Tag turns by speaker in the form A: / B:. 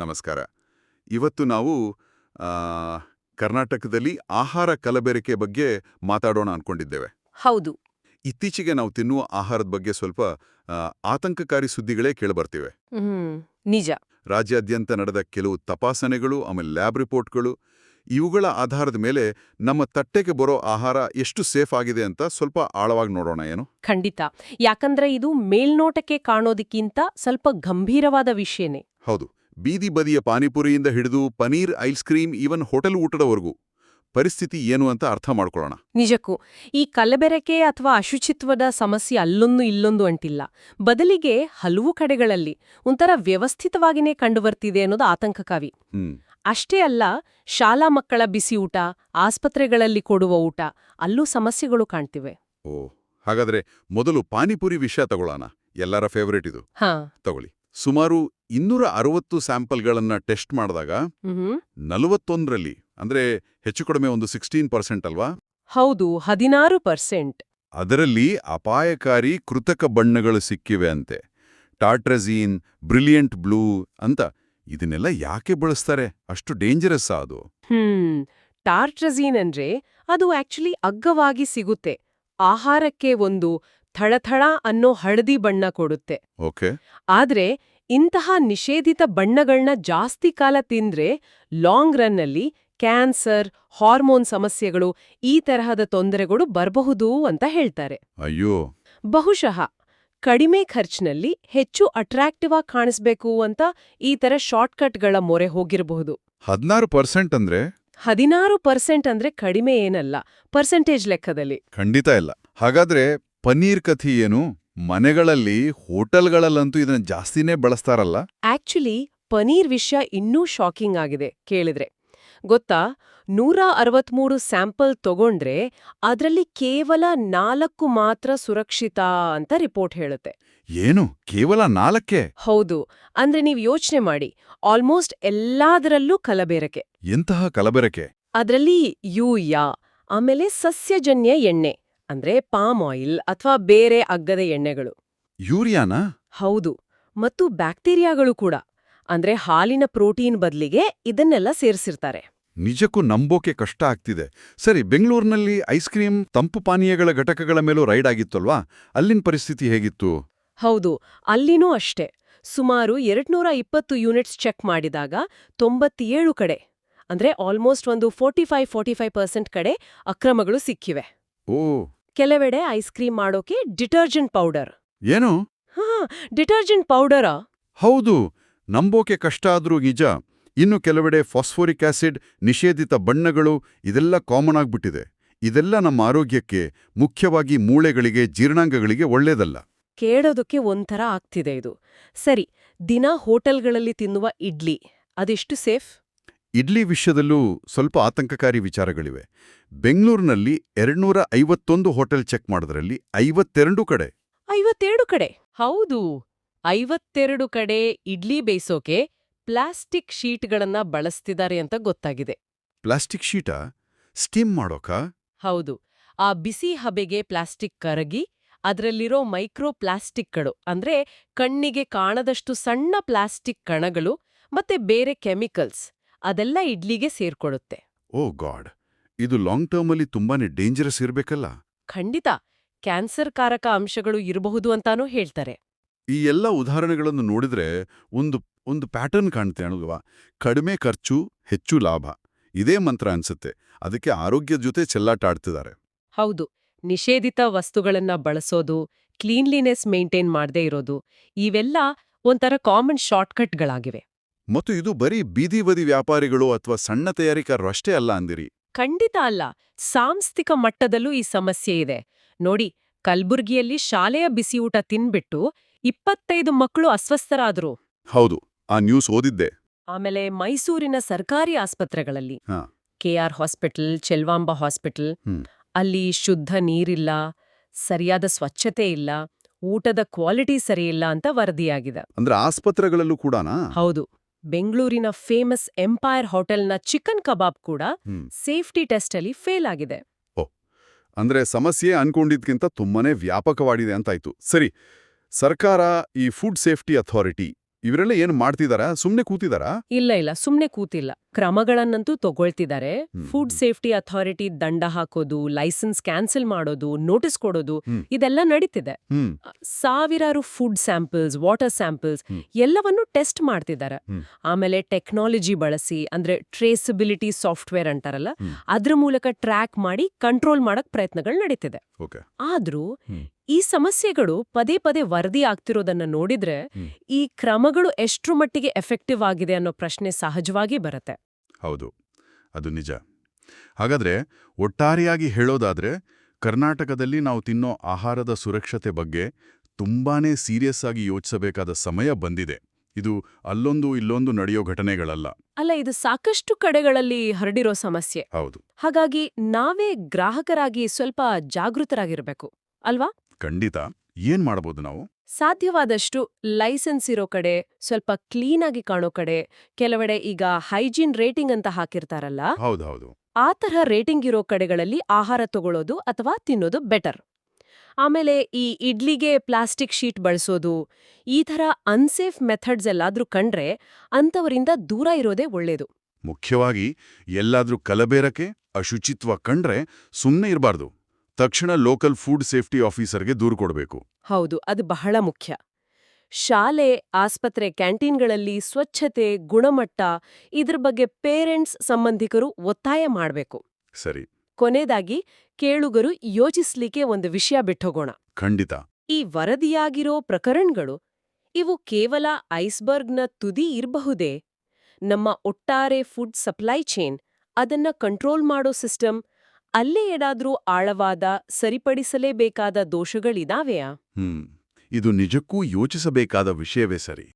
A: ನಮಸ್ಕಾರ. ಇವತ್ತು ನಾವು ಆ, ಕರ್ನಾಟಕದಲ್ಲಿ ಆಹಾರ ಕಲಬೆರಕೆ ಬಗ್ಗೆ ಮಾತಾಡೋಣ ಅನ್ಕೊಂಡಿದ್ದೇವೆ.
B: ಹೌದು.
A: ಇತ್ತೀಚೆಗೆ ನಾವು ತಿನ್ನುವ ಆಹಾರದ ಬಗ್ಗೆ ಸ್ವಲ್ಪ ಆ, ಆತಂಕಕಾರಿ ಸುದ್ದಿಗಳೇ ಕೇಳಿಬರ್ತಿವೆ.
B: ನಿಜ.
A: ರಾಜ್ಯಾದ್ಯಂತ ನಡೆದ ಕೆಲವು ತಪಾಸಣೆಗಳು ಆಮೇಲೆ ಲ್ಯಾಬ್ ರಿಪೋರ್ಟ್ಗಳು ಇವುಗಳ ಆಧಾರದ ಮೇಲೆ ನಮ್ಮ ತಟ್ಟೆಗೆ ಬರೋ ಆಹಾರ ಎಷ್ಟು ಸೇಫ್ ಆಗಿದೆ ಅಂತ ಸ್ವಲ್ಪ ಆಳವಾಗಿ ನೋಡೋಣ ಏನು.
B: ಖಂಡಿತ. ಯಾಕಂದ್ರೆ ಇದು ಮೇಲ್ನೋಟಕ್ಕೆ ಕಾಣೋದಕ್ಕಿಂತ ಸ್ವಲ್ಪ ಗಂಭೀರವಾದ ವಿಷಯನೇ.
A: ಹೌದು. ಬೀದಿ ಬದಿಯ ಪಾನಿಪುರಿಯಿಂದ ಹಿಡಿದು paneer ice cream even hotel ಊಟದವರೆಗೂ ಪರಿಸ್ಥಿತಿ ಏನು ಅಂತ ಅರ್ಥ ಮಾಡ್ಕೊಳ್ಳೋಣ.
B: ನಿಜಕ್ಕೂ ಈ ಕಲಬೆರಕೆ ಅಥವಾ ಅಶುಚಿತ್ವದ ಸಮಸ್ಯೆ ಅಲ್ಲೊಂದು ಇಲ್ಲೊಂದು ಅಂಟಿಲ್ಲ. ಬದಲಿಗೆ ಹಲವು ಕಡೆಗಳಲ್ಲಿ ಒಂಥರ ವ್ಯವಸ್ಥಿತವಾಗಿನೇ ಕಂಡುಬರ್ತಿದೆ ಅನ್ನೋದು ಆತಂಕಕಾರಿ. ಅಷ್ಟೇ ಅಲ್ಲ, ಶಾಲಾ ಮಕ್ಕಳ ಬಿಸಿ ಊಟ, ಆಸ್ಪತ್ರೆಗಳಲ್ಲಿ ಕೊಡುವ ಊಟ ಅಲ್ಲೂ ಸಮಸ್ಯೆಗಳು ಕಾಣ್ತಿವೆ.
A: ಹಾಗಾದ್ರೆ ಮೊದಲು ಪಾನಿಪುರಿ ವಿಷಯ ತಗೊಳ್ಳೋಣ. ಎಲ್ಲರ ಫೇವರೇಟ್ ಇದು. ತಗೊಳ್ಳಿ. ಸುಮಾರು 260 ಸ್ಯಾಂಪಲ್ಗಳನ್ನ ಟೆಸ್ಟ್ ಮಾಡಿದಾಗ 41ರಲ್ಲಿ ಅಂದ್ರೆ ಹೆಚ್ಚು ಕಡಿಮೆ ಒಂದು 16% ಅಲ್ವಾ?
B: ಹೌದು, 16%.
A: ಅದರಲ್ಲಿ ಅಪಾಯಕಾರಿ ಕೃತಕ ಬಣ್ಣಗಳು ಸಿಕ್ಕಿವೆ ಅಂತೆ. ಟಾರ್ಟ್ರಝೀನ್, ಬ್ರಿಲಿಯಂಟ್ ಬ್ಲೂ ಅಂತ. ಇದನ್ನೆಲ್ಲ ಯಾಕೆ ಬಳಸ್ತಾರೆ? ಅಷ್ಟು ಡೇಂಜರಸ್ ಅದು?
B: ಟಾರ್ಟ್ರಝೀನ್ ಅಂದ್ರೆ ಅದು ಆಕ್ಚುಲಿ ಅಗ್ಗವಾಗಿ ಸಿಗುತ್ತೆ. ಆಹಾರಕ್ಕೆ ಒಂದು ಥಳಥಳ ಅನ್ನೋ ಹಳದಿ ಬಣ್ಣ ಕೊಡುತ್ತೆ.
A: ಓಕೆ.
B: ಆದ್ರೆ ಇಂತಹ ನಿಷೇಧಿತ ಬಣ್ಣಗಳನ್ನ ಜಾಸ್ತಿ ಕಾಲ ತಿಂದ್ರೆ ಲಾಂಗ್ ರನ್ನಲ್ಲಿ ಕ್ಯಾನ್ಸರ್, ಹಾರ್ಮೋನ್ ಸಮಸ್ಯೆಗಳು, ಈ ತರಹದ ತೊಂದರೆಗಳು ಬರಬಹುದು ಅಂತ ಹೇಳ್ತಾರೆ.
A: ಅಯ್ಯೋ.
B: ಬಹುಶಃ ಕಡಿಮೆ ಖರ್ಚಿನಲ್ಲಿ ಹೆಚ್ಚು ಅಟ್ರಾಕ್ಟಿವ್ ಆಗಿ ಕಾಣಿಸ್ಬೇಕು ಅಂತ ಈ ತರ ಶಾರ್ಟ್ಕಟ್ಗಳ ಮೊರೆ ಹೋಗಿರಬಹುದು.
A: 16% ಅಂದ್ರೆ?
B: 16% ಅಂದ್ರೆ ಕಡಿಮೆ ಏನಲ್ಲ, ಪರ್ಸೆಂಟೇಜ್ ಲೆಕ್ಕದಲ್ಲಿ.
A: ಖಂಡಿತ ಇಲ್ಲ. ಹಾಗಾದ್ರೆ ಪನ್ನೀರ್ ಕಥಿ ಏನು? ಮನೆಗಳಲ್ಲಿ, ಹೋಟೆಲ್ಗಳಲ್ಲಂತೂ ಇದನ್ನ ಜಾಸ್ತಿನೇ ಬಳಸ್ತಾರಲ್ಲ?
B: ಆಕ್ಚುಲಿ ಪನೀರ್ ವಿಷಯ ಇನ್ನೂ ಶಾಕಿಂಗ್ ಆಗಿದೆ ಕೇಳಿದ್ರೆ. ಗೊತ್ತಾ, 163 ಸ್ಯಾಂಪಲ್ ತಗೊಂಡ್ರೆ ಅದರಲ್ಲಿ ಕೇವಲ 4 ಮಾತ್ರ ಸುರಕ್ಷಿತ ಅಂತ ರಿಪೋರ್ಟ್ ಹೇಳುತ್ತೆ.
A: ಏನು, ಕೇವಲ 4?
B: ಹೌದು. ಅಂದ್ರೆ ನೀವ್ ಯೋಚನೆ ಮಾಡಿ, ಆಲ್ಮೋಸ್ಟ್ ಎಲ್ಲಾದರಲ್ಲೂ ಕಲಬೆರಕೆ.
A: ಎಂತಹ ಕಲಬೆರಕೆ?
B: ಅದರಲ್ಲಿ ಯೂರಿಯಾ, ಆಮೇಲೆ ಸಸ್ಯಜನ್ಯ ಎಣ್ಣೆ ಅಂದ್ರೆ ಪಾಮ್ ಆಯಿಲ್ ಅಥವಾ ಬೇರೆ ಅಗ್ಗದ ಎಣ್ಣೆಗಳು.
A: ಯೂರಿಯಾನಾ?
B: ಹೌದು. ಮತ್ತು ಬ್ಯಾಕ್ಟೀರಿಯಾಗಳು ಕೂಡ. ಅಂದ್ರೆ ಹಾಲಿನ ಪ್ರೋಟೀನ್ ಬದಲಿಗೆ ಇದನ್ನೆಲ್ಲ ಸೇರಿಸಿರ್ತಾರೆ.
A: ನಿಜಕ್ಕೂ ನಂಬೋಕೆ ಕಷ್ಟ ಆಗ್ತಿದೆ. ಸರಿ, ಬೆಂಗಳೂರಿನಲ್ಲಿ ಐಸ್ ಕ್ರೀಮ್, ತಂಪು ಪಾನೀಯಗಳ ಘಟಕಗಳ ಮೇಲೂ ರೈಡ್ ಆಗಿತ್ತಲ್ವಾ? ಅಲ್ಲಿನ ಪರಿಸ್ಥಿತಿ ಹೇಗಿತ್ತು?
B: ಹೌದು, ಅಲ್ಲಿನೂ ಅಷ್ಟೇ. ಸುಮಾರು 220 ಯೂನಿಟ್ಸ್ ಚೆಕ್ ಮಾಡಿದಾಗ 97 ಕಡೆ, ಅಂದ್ರೆ ಆಲ್ಮೋಸ್ಟ್ ಒಂದು 45% ಕಡೆ ಅಕ್ರಮಗಳು ಸಿಕ್ಕಿವೆ.
A: ಓ.
B: ಕೆಲವೆಡೆ ಐಸ್ ಕ್ರೀಮ್ ಮಾಡೋಕೆ ಡಿಟರ್ಜೆಂಟ್ ಪೌಡರ್.
A: ಏನು?
B: ಡಿಟರ್ಜೆಂಟ್ ಪೌಡರಾ?
A: ಹೌದು, ನಂಬೋಕೆ ಕಷ್ಟ ಆದ್ರೂ ನಿಜ. ಇನ್ನು ಕೆಲವೆಡೆ ಫಾಸ್ಫೋರಿಕ್ ಆಸಿಡ್, ನಿಷೇಧಿತ ಬಣ್ಣಗಳು, ಇದೆಲ್ಲ ಕಾಮನ್ ಆಗ್ಬಿಟ್ಟಿದೆ. ಇದೆಲ್ಲ ನಮ್ಮ ಆರೋಗ್ಯಕ್ಕೆ, ಮುಖ್ಯವಾಗಿ ಮೂಳೆಗಳಿಗೆ, ಜೀರ್ಣಾಂಗಗಳಿಗೆ ಒಳ್ಳೇದಲ್ಲ.
B: ಕೇಳೋದಕ್ಕೆ ಒಂಥರ ಆಗ್ತಿದೆ ಇದು. ಸರಿ, ದಿನ ಹೋಟೆಲ್ಗಳಲ್ಲಿ ತಿನ್ನುವ ಇಡ್ಲಿ ಅದೆಷ್ಟು ಸೇಫ್?
A: ಇಡ್ಲಿ ವಿಷಯದಲ್ಲೂ ಸ್ವಲ್ಪ ಆತಂಕಕಾರಿ ವಿಚಾರಗಳಿವೆ. ಬೆಂಗಳೂರಿನಲ್ಲಿ 251 ಹೋಟೆಲ್ ಚೆಕ್ ಮಾಡೋದ್ರಲ್ಲಿ 52 ಕಡೆ.
B: 52 ಕಡೆ? ಹೌದು, 52 ಕಡೆ ಇಡ್ಲಿ ಬೇಯಿಸೋಕೆ ಪ್ಲಾಸ್ಟಿಕ್ ಶೀಟ್ಗಳನ್ನ ಬಳಸ್ತಿದ್ದಾರೆ ಅಂತ ಗೊತ್ತಾಗಿದೆ.
A: ಪ್ಲಾಸ್ಟಿಕ್ ಶೀಟಾ? ಸ್ಟೀಮ್ ಮಾಡೋಕಾ?
B: ಹೌದು. ಆ ಬಿಸಿ ಹಬೆಗೆ ಪ್ಲಾಸ್ಟಿಕ್ ಕರಗಿ ಅದರಲ್ಲಿರೋ ಮೈಕ್ರೋ ಪ್ಲಾಸ್ಟಿಕ್ಗಳು, ಅಂದ್ರೆ ಕಣ್ಣಿಗೆ ಕಾಣದಷ್ಟು ಸಣ್ಣ ಪ್ಲಾಸ್ಟಿಕ್ ಕಣಗಳು ಮತ್ತೆ ಬೇರೆ ಕೆಮಿಕಲ್ಸ್, ಅದೆಲ್ಲ ಇಡ್ಲಿಗೆ ಸೇರ್ಕೊಡುತ್ತೆ.
A: ಓ ಗಾಡ್, ಇದು ಲಾಂಗ್ ಟರ್ಮಲ್ಲಿ ತುಂಬಾನೇ ಡೇಂಜರಸ್ ಇರ್ಬೇಕಲ್ಲ?
B: ಖಂಡಿತ. ಕ್ಯಾನ್ಸರ್ ಕಾರಕ ಅಂಶಗಳು ಇರಬಹುದು ಅಂತಾನೂ ಹೇಳ್ತಾರೆ.
A: ಈ ಎಲ್ಲ ಉದಾಹರಣೆಗಳನ್ನು ನೋಡಿದ್ರೆ ಒಂದು ಪ್ಯಾಟರ್ನ್ ಕಾಣುತ್ತೆ ಅಲ್ವಾ? ಕಡಿಮೆ ಖರ್ಚು, ಹೆಚ್ಚು ಲಾಭ, ಇದೇ ಮಂತ್ರ ಅನ್ಸುತ್ತೆ. ಅದಕ್ಕೆ ಆರೋಗ್ಯದ ಜೊತೆ ಚೆಲ್ಲಾಟ ಆಡ್ತಿದ್ದಾರೆ.
B: ಹೌದು. ನಿಷೇಧಿತ ವಸ್ತುಗಳನ್ನ ಬಳಸೋದು, ಕ್ಲೀನ್ಲಿನೆಸ್ ಮೇಂಟೈನ್ ಮಾಡದೇ ಇರೋದು, ಇವೆಲ್ಲ ಒಂಥರ ಕಾಮನ್ ಶಾರ್ಟ್ಕಟ್ಗಳಾಗಿವೆ.
A: ಮತ್ತು ಇದು ಬರೀ ಬೀದಿ ಬದಿ ವ್ಯಾಪಾರಿಗಳು ಅಥವಾ ಸಣ್ಣ ತಯಾರಿಕರು ಅಷ್ಟೇ ಅಲ್ಲ ಅಂದಿರಿ?
B: ಖಂಡಿತ ಅಲ್ಲ. ಸಾಂಸ್ಥಿಕ ಮಟ್ಟದಲ್ಲೂ ಈ ಸಮಸ್ಯೆ ಇದೆ. ನೋಡಿ, ಕಲ್ಬುರ್ಗಿಯಲ್ಲಿ ಶಾಲೆಯ ಬಿಸಿಯೂಟ ತಿನ್ಬಿಟ್ಟು 25 ಮಕ್ಕಳು ಅಸ್ವಸ್ಥರಾದ್ರು.
A: ಹೌದು, ಆ ನ್ಯೂಸ್ ಓದಿದ್ದೆ.
B: ಆಮೇಲೆ ಮೈಸೂರಿನ ಸರ್ಕಾರಿ ಆಸ್ಪತ್ರೆಗಳಲ್ಲಿ, ಕೆಆರ್ ಹಾಸ್ಪಿಟಲ್, ಚೆಲ್ವಾಂಬ ಹಾಸ್ಪಿಟಲ್, ಅಲ್ಲಿ ಶುದ್ಧ ನೀರಿಲ್ಲ, ಸರಿಯಾದ ಸ್ವಚ್ಛತೆ ಇಲ್ಲ, ಊಟದ ಕ್ವಾಲಿಟಿ ಸರಿಯಿಲ್ಲ ಅಂತ ವರದಿಯಾಗಿದೆ.
A: ಅಂದ್ರೆ ಆಸ್ಪತ್ರೆಗಳಲ್ಲೂ ಕೂಡನಾ?
B: ಹೌದು. ಬೆಂಗಳೂರಿನ ಫೇಮಸ್ ಎಂಪೈರ್ ಹೋಟೆಲ್ನ ಚಿಕನ್ ಕಬಾಬ್ ಕೂಡ ಸೇಫ್ಟಿ ಟೆಸ್ಟ್ ಅಲ್ಲಿ ಫೇಲ್ ಆಗಿದೆ.
A: ಅಂದ್ರೆ ಸಮಸ್ಯೆ ಅನ್ಕೊಂಡಿದ್ಕಿಂತ ತುಂಬಾನೇ ವ್ಯಾಪಕವಾಗಿದೆ ಅಂತಾಯ್ತು. ಸರಿ, ಸರ್ಕಾರ, ಈ ಫುಡ್ ಸೇಫ್ಟಿ ಅಥಾರಿಟಿ ಇವರೆಲ್ಲ ಏನು ಮಾಡ್ತಿದಾರಾ? ಸುಮ್ನೆ ಕೂತಿದಾರಾ?
B: ಇಲ್ಲ ಸುಮ್ನೆ ಕೂತಿಲ್ಲ. ಕ್ರಮಗಳನ್ನಂತೂ ತಗೊಳ್ತಿದ್ದಾರೆ.
A: ಹ್ಮ್,
B: ಫುಡ್ ಸೇಫ್ಟಿ ಅಥಾರಿಟಿ ದಂಡ ಹಾಕೋದು, ಲೈಸೆನ್ಸ್ ಕ್ಯಾನ್ಸಲ್ ಮಾಡೋದು, ನೋಟಿಸ್ ಕೊಡೋದು ಇದೆಲ್ಲ ನಡೀತಿದೆ.
A: ಹ್ಮ್
B: ಸಾವಿರಾರು ಫುಡ್ ಸ್ಯಾಂಪಲ್ಸ್, ವಾಟರ್ ಸ್ಯಾಂಪಲ್ಸ್ ಎಲ್ಲವನ್ನೂ ಟೆಸ್ಟ್ ಮಾಡ್ತಿದ್ದಾರೆ. ಆಮೇಲೆ ಟೆಕ್ನಾಲಜಿ ಬಳಸಿ, ಅಂದ್ರೆ ಟ್ರೇಸಬಿಲಿಟಿ ಸಾಫ್ಟ್ವೇರ್ ಅಂತಾರಲ್ಲ, ಅದ್ರ ಮೂಲಕ ಟ್ರ್ಯಾಕ್ ಮಾಡಿ ಕಂಟ್ರೋಲ್ ಮಾಡಕ್ ಪ್ರಯತ್ನಗಳು ನಡೀತಿದೆ.
A: ಓಕೆ.
B: ಆದ್ರೂ ಈ ಸಮಸ್ಯೆಗಳು ಪದೇ ಪದೇ ವರದಿ ಆಗ್ತಿರೋದನ್ನ ನೋಡಿದ್ರೆ ಈ ಕ್ರಮಗಳು ಎಷ್ಟ್ರ ಮಟ್ಟಿಗೆ ಎಫೆಕ್ಟಿವ್ ಆಗಿದೆ ಅನ್ನೋ ಪ್ರಶ್ನೆ ಸಹಜವಾಗಿ ಬರುತ್ತೆ.
A: ಹೌದು, ಅದು ನಿಜ. ಹಾಗಾದ್ರೆ ಒಟ್ಟಾರೆಯಾಗಿ ಹೇಳೋದಾದ್ರೆ ಕರ್ನಾಟಕದಲ್ಲಿ ನಾವು ತಿನ್ನೋ ಆಹಾರದ ಸುರಕ್ಷತೆ ಬಗ್ಗೆ ತುಂಬಾನೇ ಸೀರಿಯಸ್ ಆಗಿ ಯೋಚಿಸಬೇಕಾದ ಸಮಯ ಬಂದಿದೆ. ಇದು ಅಲ್ಲೊಂದು ಇಲ್ಲೊಂದು ನಡೆಯೋ ಘಟನೆಗಳಲ್ಲ.
B: ಅಲ್ಲ, ಇದು ಸಾಕಷ್ಟು ಕಡೆಗಳಲ್ಲಿ ಹರಡಿರೋ ಸಮಸ್ಯೆ.
A: ಹೌದು,
B: ಹಾಗಾಗಿ ನಾವೇ ಗ್ರಾಹಕರಾಗಿ ಸ್ವಲ್ಪ ಜಾಗೃತರಾಗಿರ್ಬೇಕು ಅಲ್ವಾ?
A: ಖಂಡಿತ. ಏನ್ ಮಾಡಬಹುದು ನಾವು?
B: ಸಾಧ್ಯವಾದಷ್ಟು ಲೈಸೆನ್ಸ್ ಇರೋ ಕಡೆ, ಸ್ವಲ್ಪ ಕ್ಲೀನ್ ಆಗಿ ಕಾಣೋ ಕಡೆ, ಕೆಲವೆಡೆ ಈಗ ಹೈಜೀನ್ ರೇಟಿಂಗ್ ಅಂತ ಹಾಕಿರ್ತಾರಲ್ಲ,
A: ಹೌದು.
B: ಆ ತರಹ ರೇಟಿಂಗ್ ಇರೋ ಕಡೆಗಳಲ್ಲಿ ಆಹಾರ ತಗೊಳ್ಳೋದು ಅಥವಾ ತಿನ್ನೋದು ಬೆಟರ್. ಆಮೇಲೆ ಈ ಇಡ್ಲಿಗೆ ಪ್ಲಾಸ್ಟಿಕ್ ಶೀಟ್ ಬಳಸೋದು, ಈ ಥರ ಅನ್ಸೇಫ್ ಮೆಥಡ್ಸ್ ಎಲ್ಲಾದ್ರೂ ಕಂಡ್ರೆ ಅಂಥವರಿಂದ ದೂರ ಇರೋದೇ ಒಳ್ಳೇದು.
A: ಮುಖ್ಯವಾಗಿ ಎಲ್ಲಾದ್ರೂ ಕಲಬೇರಕೆ, ಅಶುಚಿತ್ವ ಕಂಡ್ರೆ ಸುಮ್ನೆ ಇರಬಾರ್ದು. ತಕ್ಷಣ ಲೋಕಲ್ ಫುಡ್ ಸೇಫ್ಟಿ ಆಫೀಸರ್ಗೆ ದೂರು ಕೊಡಬೇಕು.
B: ಹೌದು, ಅದು ಬಹಳ ಮುಖ್ಯ. ಶಾಲೆ, ಆಸ್ಪತ್ರೆ, ಕ್ಯಾಂಟೀನ್ಗಳಲ್ಲಿ ಸ್ವಚ್ಛತೆ, ಗುಣಮಟ್ಟ ಇದ್ರ ಬಗ್ಗೆ ಪೇರೆಂಟ್ಸ್, ಸಂಬಂಧಿಕರು ಒತ್ತಾಯ ಮಾಡಬೇಕು.
A: ಸರಿ.
B: ಕೊನೆದಾಗಿ ಕೇಳುಗರು ಯೋಚಿಸ್ಲಿಕ್ಕೆ ಒಂದು ವಿಷಯ ಬಿಟ್ಟೋಗೋಣ.
A: ಖಂಡಿತ.
B: ಈ ವರದಿಯಾಗಿರೋ ಪ್ರಕರಣಗಳು ಇವು ಕೇವಲ ಐಸ್ಬರ್ಗ್ನ ತುದಿ ಇರಬಹುದೇ? ನಮ್ಮ ಒಟ್ಟಾರೆ ಫುಡ್ ಸಪ್ಲೈ ಚೈನ್, ಅದನ್ನ ಕಂಟ್ರೋಲ್ ಮಾಡೋ ಸಿಸ್ಟಮ್, ಅಲ್ಲೇ ಏನಾದ್ರೂ ಆಳವಾದ, ಸರಿಪಡಿಸಲೇಬೇಕಾದ ದೋಷಗಳಿದಾವೆಯಾ?
A: ಇದು ನಿಜಕ್ಕೂ ಯೋಚಿಸಬೇಕಾದ ವಿಷಯವೇ ಸರಿ.